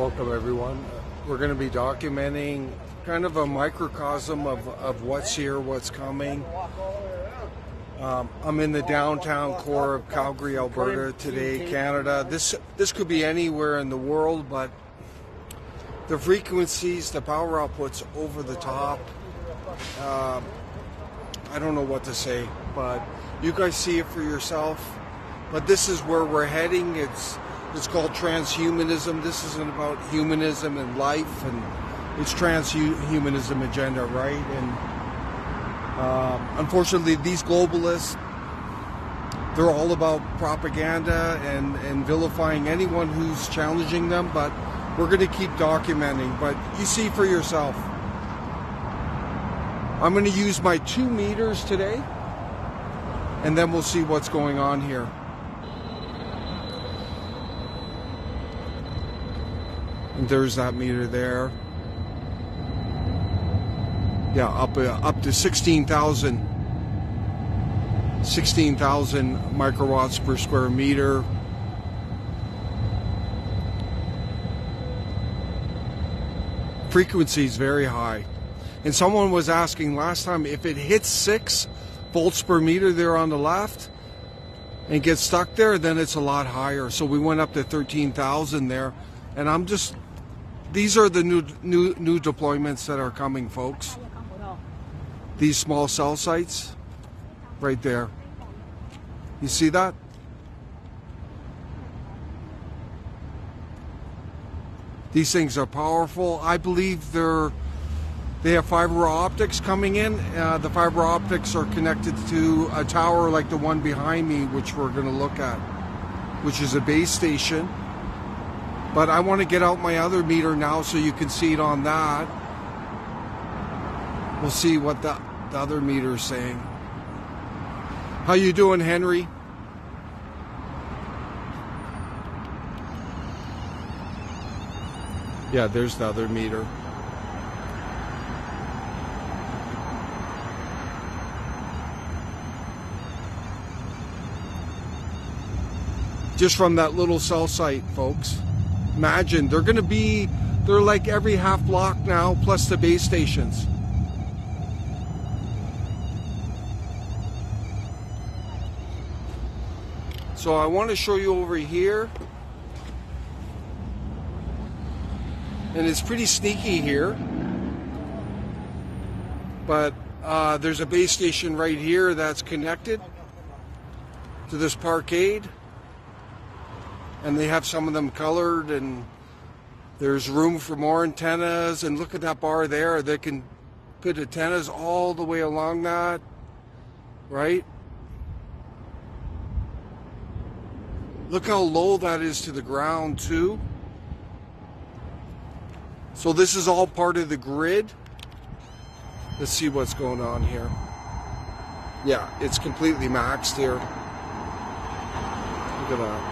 Welcome everyone. We're going to be documenting kind of a microcosm of what's here, what's coming. I'm in the downtown core of Calgary, Alberta today, Canada. This could be anywhere in the world, but the frequencies, the power outputs over the top. I don't know what to say, but you guys see it for yourself. But this is where we're heading. It's called transhumanism. This isn't about humanism and life, and it's transhumanism agenda, right? And unfortunately, these globalists, they're all about propaganda and vilifying anyone who's challenging them, but we're going to keep documenting. But you see for yourself. I'm going to use my 2 meters today, and then we'll see what's going on here. And there's that meter there. Yeah, up to 16,000 microwatts per square meter. Frequency is very high. And someone was asking last time, if it hits 6 volts per meter there on the left and gets stuck there, then it's a lot higher. So we went up to 13,000 there. And these are the new deployments that are coming, folks. These small cell sites right there. You see that? These things are powerful. I believe they have fiber optics coming in. The fiber optics are connected to a tower like the one behind me, which we're going to look at, which is a base station. But I want to get out my other meter now so you can see it on that. We'll see what the other meter is saying. How you doing, Henry? Yeah, there's the other meter. Just from that little cell site, folks. Imagine, they're like every half block now, plus the base stations. So I want to show you over here. And it's pretty sneaky here. But there's a base station right here that's connected to this parkade. And they have some of them colored, and there's room for more antennas. And look at that bar there. They can put antennas all the way along that, right? Look how low that is to the ground, too. So this is all part of the grid. Let's see what's going on here. Yeah, it's completely maxed here. Look at that.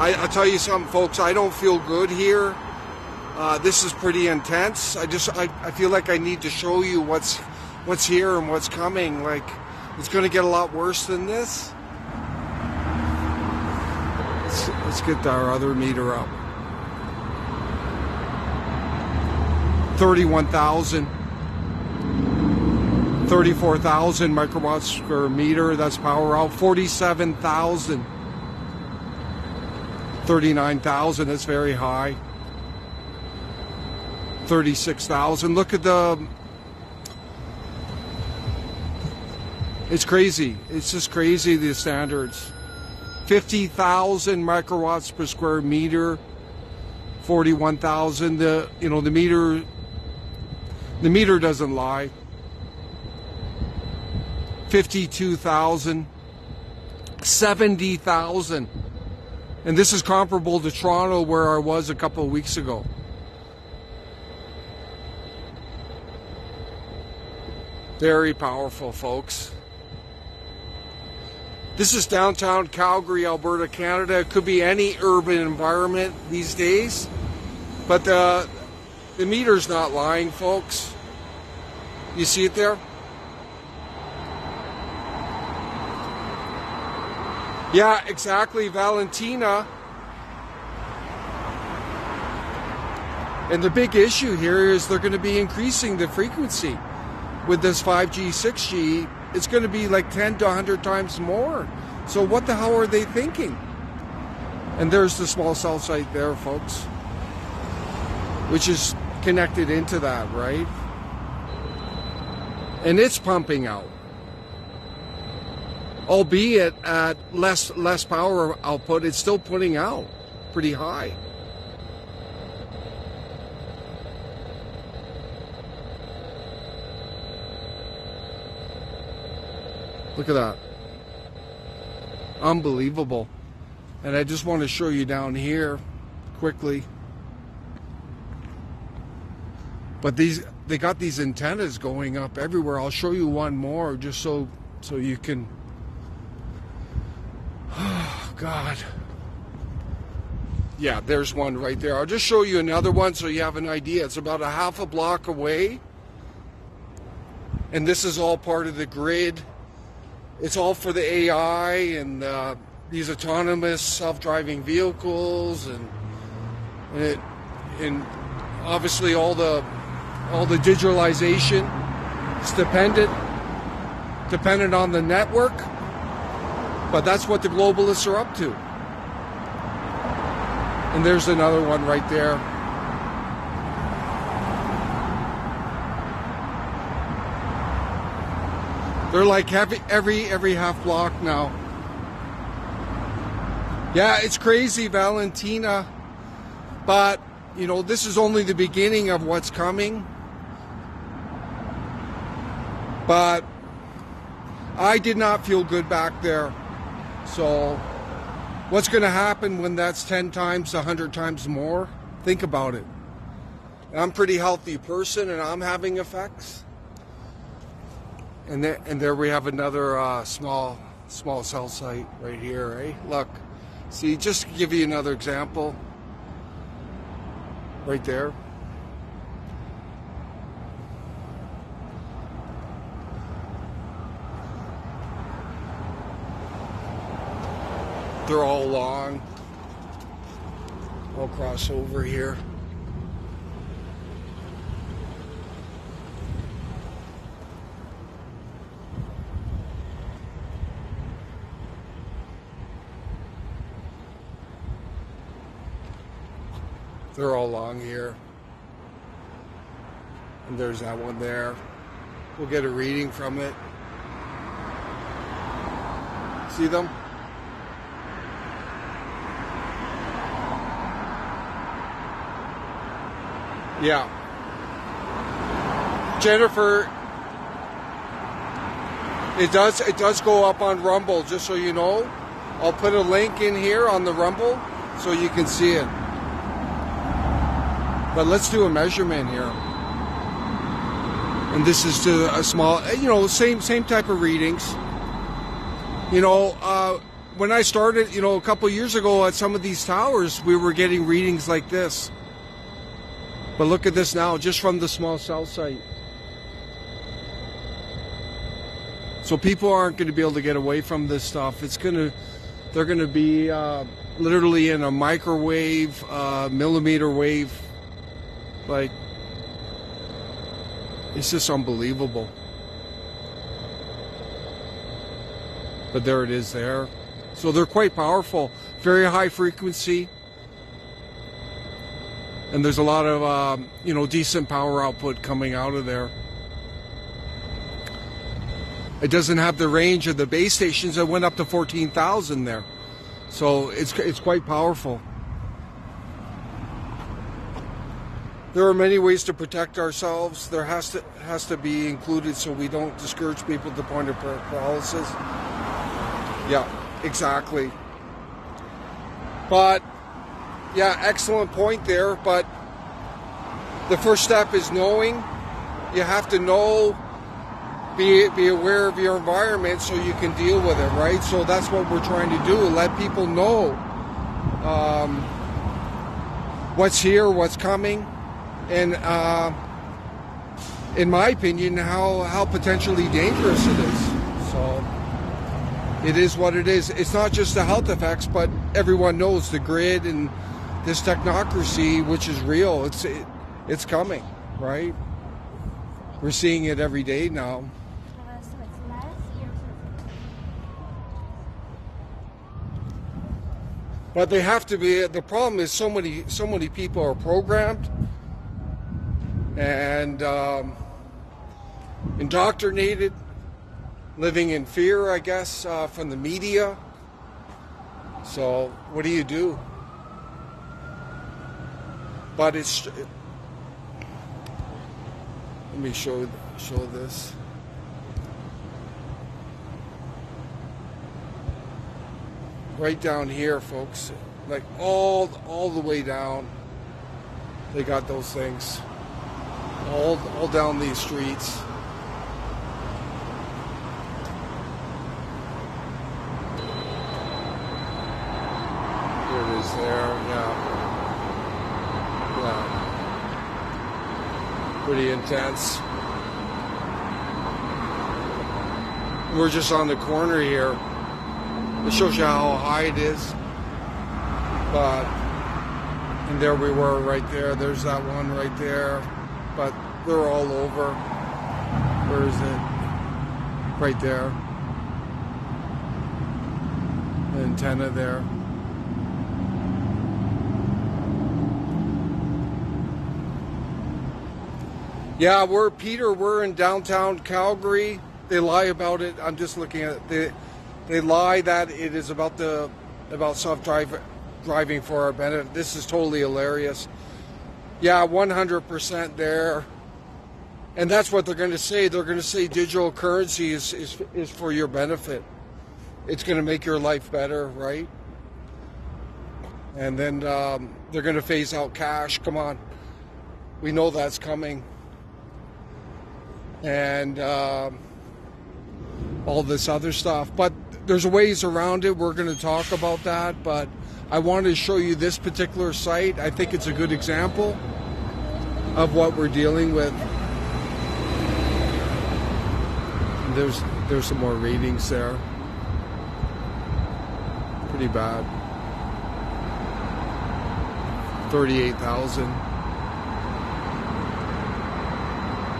I'll tell you something, folks, I don't feel good here. This is pretty intense. I feel like I need to show you what's here and what's coming. Like, it's going to get a lot worse than this. Let's get our other meter up. 31,000. 34,000 microwatts per meter. That's power out. 47,000. 39,000, that's very high. 36,000. Look at it's crazy. It's just crazy, the standards. 50,000 microwatts per square meter. 41,000. The meter doesn't lie. 52,000. 70,000. And this is comparable to Toronto, where I was a couple of weeks ago. Very powerful, folks. This is downtown Calgary, Alberta, Canada. It could be any urban environment these days. But the meter's not lying, folks. You see it there? Yeah, exactly, Valentina. And the big issue here is they're going to be increasing the frequency with this 5G, 6G. It's going to be like 10 to 100 times more. So what the hell are they thinking? And there's the small cell site there, folks, which is connected into that, right? And it's pumping out, albeit at less power output. It's still putting out pretty high. Look at that. Unbelievable. And I just want to show you down here quickly. But they got these antennas going up everywhere. I'll show you one more just so you can. Oh God. Yeah, there's one right there. I'll just show you another one so you have an idea. It's about a half a block away. And this is all part of the grid. It's all for the AI and these autonomous self-driving vehicles and obviously all the digitalization is dependent on the network, but that's what the globalists are up to. And there's another one right there. They're like every half block now. Yeah, it's crazy, Valentina. But, you know, this is only the beginning of what's coming. But I did not feel good back there. So what's going to happen when that's 10 times, 100 times more? Think about it. I'm a pretty healthy person and I'm having effects. And there we have another small cell site right here, eh? Look, see, just to give you another example, right there. They're all long. I'll cross over here. They're all along here. And there's that one there. We'll get a reading from it. See them? Yeah. Jennifer, it does go up on Rumble, just so you know. I'll put a link in here on the Rumble so you can see it. But let's do a measurement here. And this is to a small, you know, same type of readings. You know, when I started, you know, a couple years ago at some of these towers, we were getting readings like this. But look at this now, just from the small cell site. So people aren't going to be able to get away from this stuff. They're going to be literally in a microwave, millimeter wave. Like, it's just unbelievable. But there it is there. So they're quite powerful, very high frequency. And there's a lot of, you know, decent power output coming out of there. It doesn't have the range of the base stations that went up to 14,000 there. So it's quite powerful. There are many ways to protect ourselves. There has to be included so we don't discourage people to the point of paralysis. Yeah, exactly. But yeah, excellent point there. But the first step is knowing. You have to know, be aware of your environment so you can deal with it, right? So that's what we're trying to do. Let people know what's here, what's coming. And in my opinion, how potentially dangerous it is. So it is what it is. It's not just the health effects, but everyone knows the grid and this technocracy, which is real. It's coming, right? We're seeing it every day now. But they have to be. The problem is so many people are programmed and indoctrinated, living in fear, I guess, from the media. So what do? But let me show this. Right down here, folks, like all the way down, they got those things all down these streets. Here it is there, yeah. Pretty intense. We're just on the corner here. It shows you how high it is. And there we were right there. There's that one right there. But they're all over. Where is it? Right there. The antenna there. Yeah, we're in downtown Calgary. They lie about it. I'm just looking at it. They lie that it is about self-driving for our benefit. This is totally hilarious. Yeah, 100% there. And that's what they're going to say. They're going to say digital currency is for your benefit. It's going to make your life better, right? And then they're going to phase out cash. Come on. We know that's coming. And all this other stuff. But there's ways around it. We're going to talk about that. But I wanted to show you this particular site. I think it's a good example of what we're dealing with. There's some more ratings there. Pretty bad. 38,000.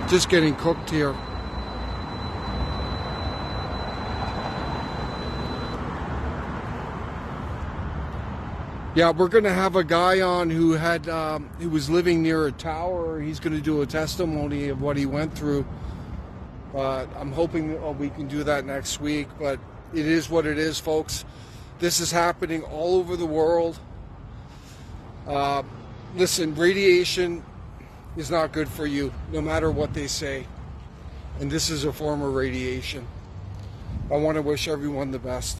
Just getting cooked here. Yeah, we're going to have a guy on who was living near a tower. He's going to do a testimony of what he went through. But I'm hoping we can do that next week. But it is what it is, folks. This is happening all over the world. Listen, radiation is not good for you, no matter what they say. And this is a form of radiation. I want to wish everyone the best.